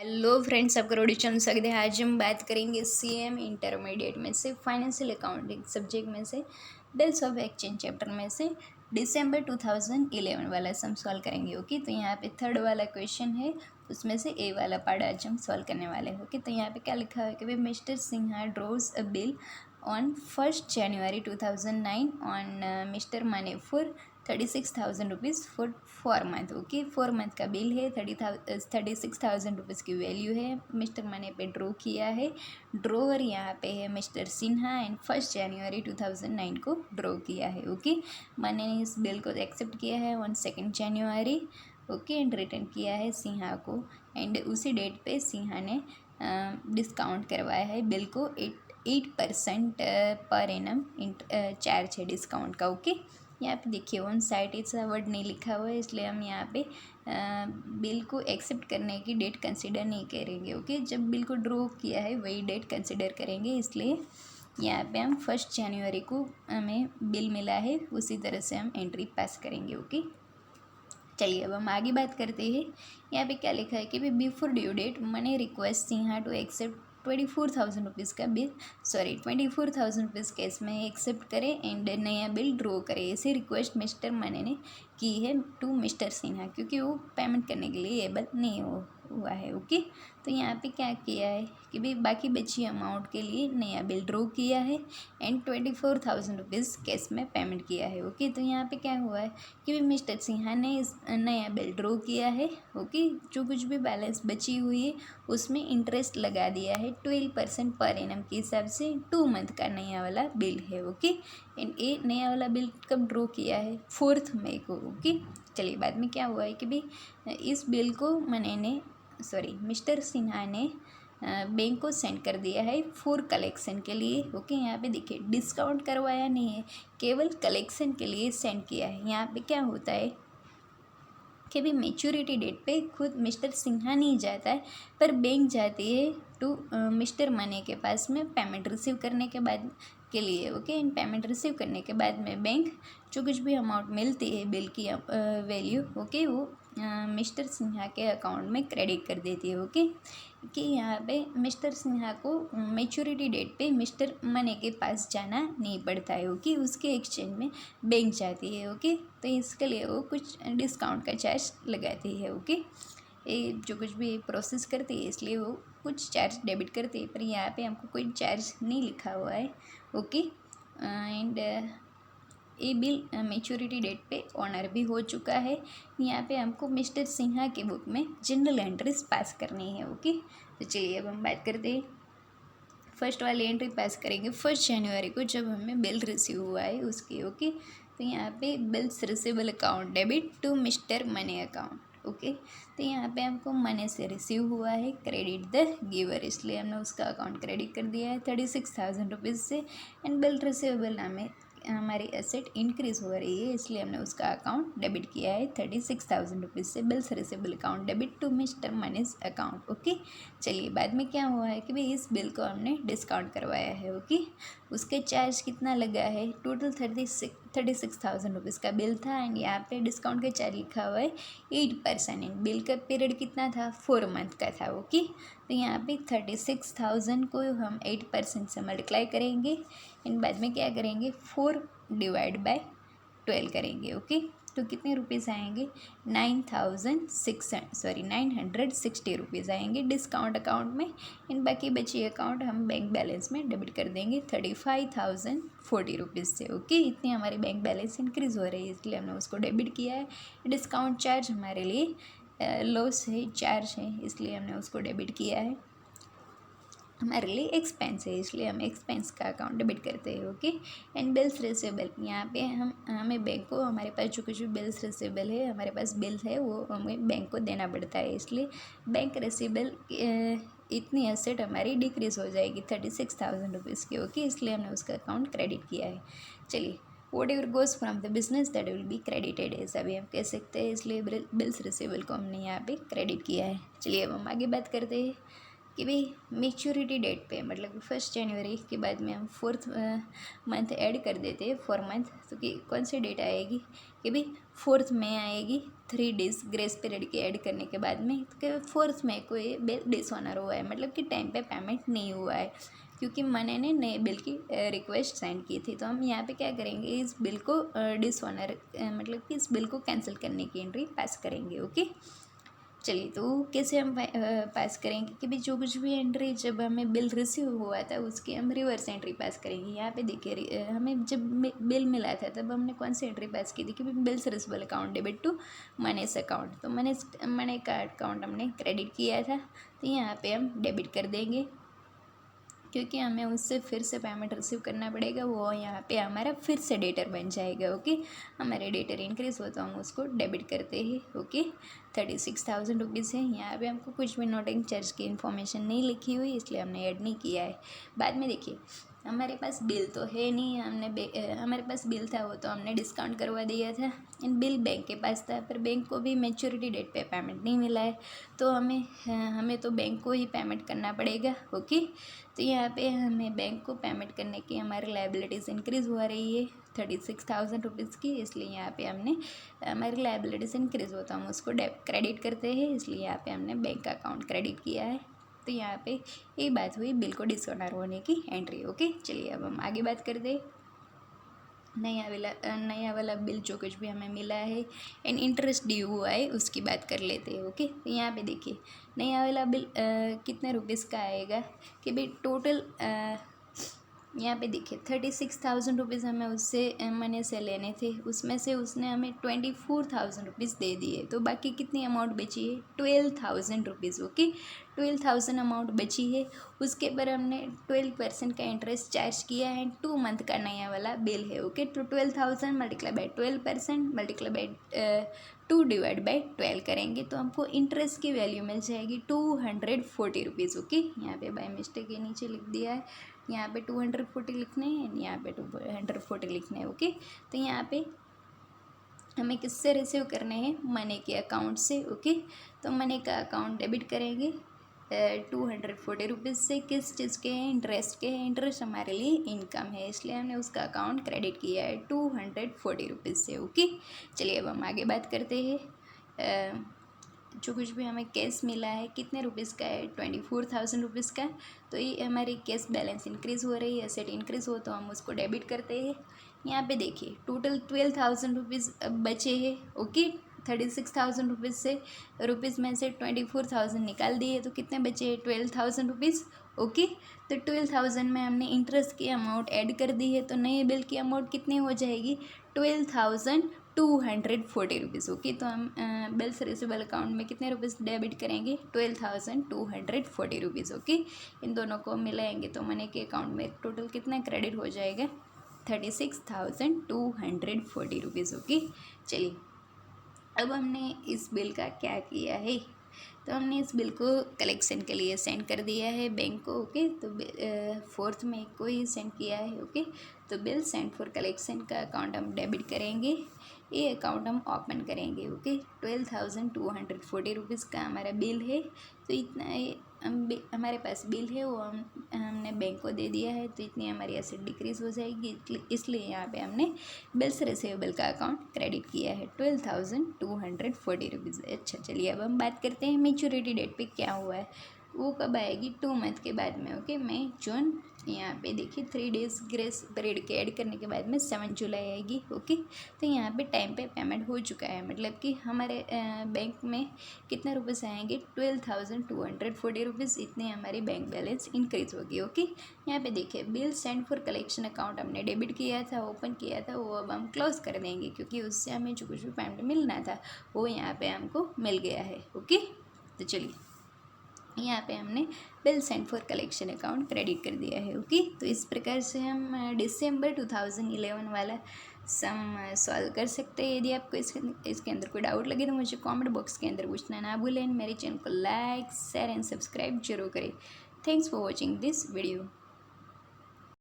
Hello friends, आपका रोडी चंद स्वागत है। आज हम बात करेंगे सीएम इंटरमीडिएट में से फाइनेंशियल अकाउंटिंग सब्जेक्ट में से बिल्स ऑफ एक्सचेंज चैप्टर में से दिसंबर 2011 वाला सम सॉल्व करेंगे। ओके, तो यहाँ पे थर्ड वाला क्वेश्चन है, उसमें से ए वाला पार्ट आज हम सॉल्व करने वाले हैं। ओके, तो यहाँ पे क्या लिखा है कि भाई mister Sinha draws a bill on 1 January 2009 on mister Mani for 36,000 rupees for 4 month. Okay, 4 month का बिल है, 36,000 रुपीज़ की वैल्यू है। मिस्टर मनी पे ड्रॉ किया है, ड्रॉवर यहाँ पे है मिस्टर सिन्हा एंड 1 जनवरी 2009 को ड्रॉ किया है। ओके, मनी ने इस बिल को एक्सेप्ट किया है on 2 January. Okay, and return किया है सिन्हा को, एंड उसी डेट पे सिन्हा ने डिस्काउंट करवाया है बिल को 8% पर एनम चार्ज है डिस्काउंट का। ओके, यहाँ पे देखिए ऑन साइट ऐसा वर्ड नहीं लिखा हुआ है, इसलिए हम यहाँ पे बिल को एक्सेप्ट करने की डेट कंसिडर नहीं करेंगे। ओके, जब बिल को ड्रॉ किया है वही डेट कंसिडर करेंगे, इसलिए यहाँ पे हम 1 जनवरी को हमें बिल मिला है, उसी तरह से हम एंट्री पास करेंगे। ओके, चलिए अब हम आगे बात करते हैं। यहाँ पे क्या लिखा है कि भाई before due date money request Sinha to accept 24,000 rupees का बिल 24,000 रुपीज़ कैश में एक्सेप्ट करें एंड नया बिल ड्रॉ करें, ऐसी रिक्वेस्ट मिस्टर मनी ने की है टू मिस्टर सिन्हा, क्योंकि वो पेमेंट करने के लिए एबल नहीं हुआ है। ओके, तो यहाँ पे क्या किया है कि भाई बाकी बची अमाउंट के लिए नया बिल ड्रॉ किया है एंड 24,000 रुपीज़ कैश में पेमेंट किया है। ओके, तो यहाँ पे क्या हुआ है कि भाई मिस्टर सिन्हा ने इस नया बिल ड्रॉ किया है। ओके, जो कुछ भी बैलेंस बची हुई है उसमें इंटरेस्ट लगा दिया है 12% पर एनम के हिसाब से। 2 मंथ का नया वाला बिल है। ओके, एंड ये नया वाला बिल कब ड्रॉ किया है? 4 मई को। ओके, चलिए बाद में क्या हुआ है कि भाई इस बिल को मिस्टर सिन्हा ने बैंक को सेंड कर दिया है फॉर कलेक्शन के लिए। ओके, यहाँ पे देखिए डिस्काउंट करवाया नहीं है, केवल कलेक्शन के लिए सेंड किया है। यहाँ पे क्या होता है कि भी मैच्योरिटी डेट पे खुद मिस्टर सिन्हा नहीं जाता है, पर बैंक जाती है टू मिस्टर मनी के पास में पेमेंट रिसीव करने के बाद के लिए। ओके, इन पेमेंट रिसीव करने के बाद में बैंक जो कुछ भी अमाउंट मिलती है बिल की वैल्यू, ओके, वो मिस्टर सिन्हा के अकाउंट में क्रेडिट कर देती है। ओके, कि यहाँ पे मिस्टर सिन्हा को मैच्योरिटी डेट पे मिस्टर मनी के पास जाना नहीं पड़ता है। ओके, उसके एक्सचेंज में बैंक जाती है। ओके, तो इसके लिए वो कुछ डिस्काउंट का चार्ज लगाती है। ओके, ये जो कुछ भी प्रोसेस करती है इसलिए वो कुछ चार्ज डेबिट करती है, पर यहाँ पे हमको कोई चार्ज नहीं लिखा हुआ है। ओके, एंड ये बिल मैच्योरिटी डेट पे ऑनर भी हो चुका है। यहाँ पे हमको मिस्टर सिन्हा के बुक में जनरल एंट्रीज पास करनी है। ओके, तो चलिए अब हम बात करते हैं। फर्स्ट वाली एंट्री पास करेंगे 1 जनवरी को, जब हमें बिल रिसीव हुआ है उसकी। ओके, तो यहाँ पे bills receivable account debit to mister money account. Okay, तो यहाँ पे हमको मनी से रिसीव हुआ है क्रेडिट द गिवर, इसलिए हमने उसका अकाउंट क्रेडिट कर दिया है 36,000 रुपीज़ से। एंड बिल रिसीवेबल हमें हमारी एसेट इंक्रीज़ हो रही है, इसलिए हमने उसका अकाउंट डेबिट किया है 36,000 रुपीज़ से। Bills receivable account debit to mister Mani's account. Okay, चलिए बाद में क्या हुआ है कि भाई इस बिल को हमने डिस्काउंट करवाया है। ओके, उसके चार्ज कितना लगा है? टोटल 36,000 रुपीज़ का बिल था, एंड यहाँ पे डिस्काउंट का चार्ज लिखा हुआ है 8%। एंड बिल का पीरियड कितना था? 4 मंथ का था। ओके, तो यहाँ पे 36,000 को हम 8% से मल्टीप्लाई करेंगे, एंड बाद में क्या करेंगे? 4/12 करेंगे। ओके, तो कितने रुपीज़ आएंगे? 960 रुपीज़ आएंगे डिस्काउंट अकाउंट में। इन बाकी बची अकाउंट हम बैंक बैलेंस में डेबिट कर देंगे 35,040 रुपीज़ से। ओके, इतनी हमारी बैंक बैलेंस इंक्रीज़ हो रही है, इसलिए हमने उसको डेबिट किया है। डिस्काउंट चार्ज हमारे लिए लॉस है, चार्ज है, इसलिए हमने उसको डेबिट किया है। हमारे लिए एक्सपेंस है, इसलिए हम एक्सपेंस का अकाउंट डेबिट करते हैं। ओके, एंड बिल्स रिसीवेबल, यहाँ पे हमें बैंक को हमारे पास जो कुछ भी बिल्स रिसीवेबल है, हमारे पास बिल है, वो हमें बैंक को देना पड़ता है, इसलिए बैंक रिसीवेबल इतनी एसेट हमारी डिक्रीज़ हो जाएगी 36,000 रुपीज़ की। ओके, इसलिए हमने उसका अकाउंट क्रेडिट किया है। चलिए, what ever goes from the business that will be credited, ऐसा भी हम कह सकते हैं, इसलिए बिल्स रिसीवेबल को हमने यहाँ पे क्रेडिट किया है। चलिए अब हम आगे बात करते हैं। कि भाई मेच्योरिटी डेट पे मतलब 1 जनवरी के बाद में हम 4th मंथ ऐड कर देते हैं 4 मंथ, तो कि कौन सी डेट आएगी कि भाई 4th मई आएगी। 3 डेज ग्रेस पीरियड के ऐड करने के बाद में तो 4th मई को ये बिल डिसऑनर हुआ है, मतलब कि टाइम पे पेमेंट नहीं हुआ है क्योंकि मैंने ने नए बिल की रिक्वेस्ट सेंड की थी। तो हम यहाँ पे क्या करेंगे, इस बिल को डिसऑनर मतलब कि इस बिल को कैंसिल करने की एंट्री पास करेंगे। ओके चलिए, तो कैसे हम पास करेंगे कि भाई जो कुछ भी एंट्री जब हमें बिल रिसीव हुआ था उसकी हम रिवर्स एंट्री पास करेंगे। यहाँ पे देखिए हमें जब बिल मिला था तब हमने कौन सी एंट्री पास की थी कि भाई bills receivable account debit to money's account. तो मनी का अकाउंट हमने क्रेडिट किया था, तो यहाँ पे हम डेबिट कर देंगे क्योंकि हमें उससे फिर से पेमेंट रिसीव करना पड़ेगा। वो यहाँ पे हमारा फिर से डेटर बन जाएगा। ओके हमारे डेटर इंक्रीज़ हो तो हम उसको डेबिट करते हैं। ओके 36,000 रुपीज़ है। यहाँ पे हमको कुछ भी नोटिंग चार्ज की इन्फॉर्मेशन नहीं लिखी हुई, इसलिए हमने ऐड नहीं किया है। बाद में देखिए हमारे पास बिल तो है नहीं, हमारे पास बिल था वो तो हमने डिस्काउंट करवा दिया था। इन बिल बैंक के पास था, पर बैंक को भी मैच्योरिटी डेट पे पेमेंट नहीं मिला है, तो हमें तो बैंक को ही पेमेंट करना पड़ेगा। ओके तो यहाँ पे हमें बैंक को पेमेंट करने की हमारी लाइबिलिटीज़ इंक्रीज़ हो रही है 36,000 रुपीज़ की, इसलिए यहाँ पे हमने हमारी लाइबिलिटीज़ इंक्रीज़ हो तो हम उसको क्रेडिट करते हैं, इसलिए यहाँ पे हमने बैंक अकाउंट क्रेडिट किया है। तो यहाँ पे ये बात हुई बिल को डिसऑनर होने की एंट्री। ओके चलिए अब हम आगे बात करते हैं। नया वाला बिल जो कुछ भी हमें मिला है एंड इंटरेस्ट ड्यू हुआ है उसकी बात कर लेते हैं। ओके तो यहाँ पे देखिए नया वाला बिल कितने रुपीज़ का आएगा कि भाई टोटल यहाँ पे देखिए 36,000 रुपीज़ हमें उससे मनी से लेने थे, उसमें से उसने हमें 24,000 रुपीज़ दे दिए, तो बाकी कितनी अमाउंट बची है 12,000 रुपीज़। ओके 12,000 अमाउंट बची है, उसके ऊपर हमने 12% का इंटरेस्ट चार्ज किया है। 2 मंथ का नया वाला बिल है। ओके तो 12,000 multiply by 12% multiply by 2 divide by 12 करेंगे तो हमको इंटरेस्ट की वैल्यू मिल जाएगी 240 रुपीज़। ओके यहाँ पे बाय मिस्टेक के नीचे लिख दिया है, यहाँ पे 240 लिखने हैं, यहाँ पे 240 लिखने हैं। ओके तो यहाँ पे हमें किससे रिसीव करने हैं, मनी के अकाउंट से। ओके तो मनी का अकाउंट डेबिट करेंगे 240 रुपीज़ से। किस चीज़ के हैं, इंटरेस्ट के हैं, इंटरेस्ट हमारे लिए इनकम है, इसलिए हमने उसका अकाउंट क्रेडिट किया है 240 रुपीज़ से। ओके चलिए अब हम आगे बात करते हैं। जो कुछ भी हमें कैश मिला है कितने रुपीज़ का है 24,000 रुपीज़ का, तो ये हमारी कैश बैलेंस इंक्रीज़ हो रही है, एसेट इंक्रीज़ हो तो हम उसको डेबिट करते हैं। यहाँ पे देखिए टोटल 12,000 रुपीज़ बचे हैं। ओके 36,000 रुपीज़ में से 24,000 निकाल दिए तो कितने बचे हैं 12,000 रुपीज़। ओके तो 12,000 में हमने इंटरेस्ट की अमाउंट ऐड कर दी है, तो नए बिल की अमाउंट कितनी हो जाएगी 12,240 रुपीज़। ओके तो हम बिल्स रिसीवेबल अकाउंट में कितने रुपीज़ डेबिट करेंगे 12,240 रुपीज़। ओके इन दोनों को मिलाएंगे तो मनी के अकाउंट में टोटल कितना क्रेडिट हो जाएगा 36,240 रुपीज़। ओके चलिए अब हमने इस बिल का क्या किया है, तो हमने इस बिल को कलेक्शन के लिए सेंड कर दिया है बैंक को। ओके तो 4th मई को ही सेंड किया है। ओके तो बिल सेंड फॉर कलेक्शन का अकाउंट हम डेबिट करेंगे, ये अकाउंट हम ओपन करेंगे। ओके 12,240 रुपीज़ का हमारा बिल है, तो इतना हमारे पास बिल है वो हमने बैंक को दे दिया है, तो इतनी हमारी एसेट डिक्रीज़ हो जाएगी, इसलिए यहाँ पे हमने बिल्स रिसीवेबल का अकाउंट क्रेडिट किया है 12,240 रुपीज़। अच्छा चलिए अब हम बात करते हैं मेच्योरिटी डेट पे क्या हुआ है, वो कब आएगी 2 मंथ के बाद में। ओके मई जून, यहाँ पे देखिए 3 डेज ग्रेस पीरियड के ऐड करने के बाद में 7 जुलाई आएगी। ओके तो यहाँ पे टाइम पे पेमेंट हो चुका है, मतलब कि हमारे बैंक में कितने रुपीज़ आएंगे 12,240 रुपीज़, इतनी हमारी बैंक बैलेंस इंक्रीज़ होगी। ओके यहाँ पे देखिए bill send for collection account हमने डेबिट किया था, ओपन किया था, वो अब हम क्लोज कर देंगे क्योंकि उससे हमें जो कुछ भी पेमेंट मिलना था वो यहाँ पे हमको मिल गया है। ओके तो चलिए यहाँ पे हमने bill send for collection account credit कर दिया है। ओके तो इस प्रकार से हम दिसंबर 2011 वाला सम सॉल्व कर सकते हैं। यदि आपको इसके अंदर कोई डाउट लगे तो मुझे कमेंट बॉक्स के अंदर पूछना ना भूलें। मेरे चैनल को लाइक शेयर एंड सब्सक्राइब जरूर करें। Thanks for watching this video.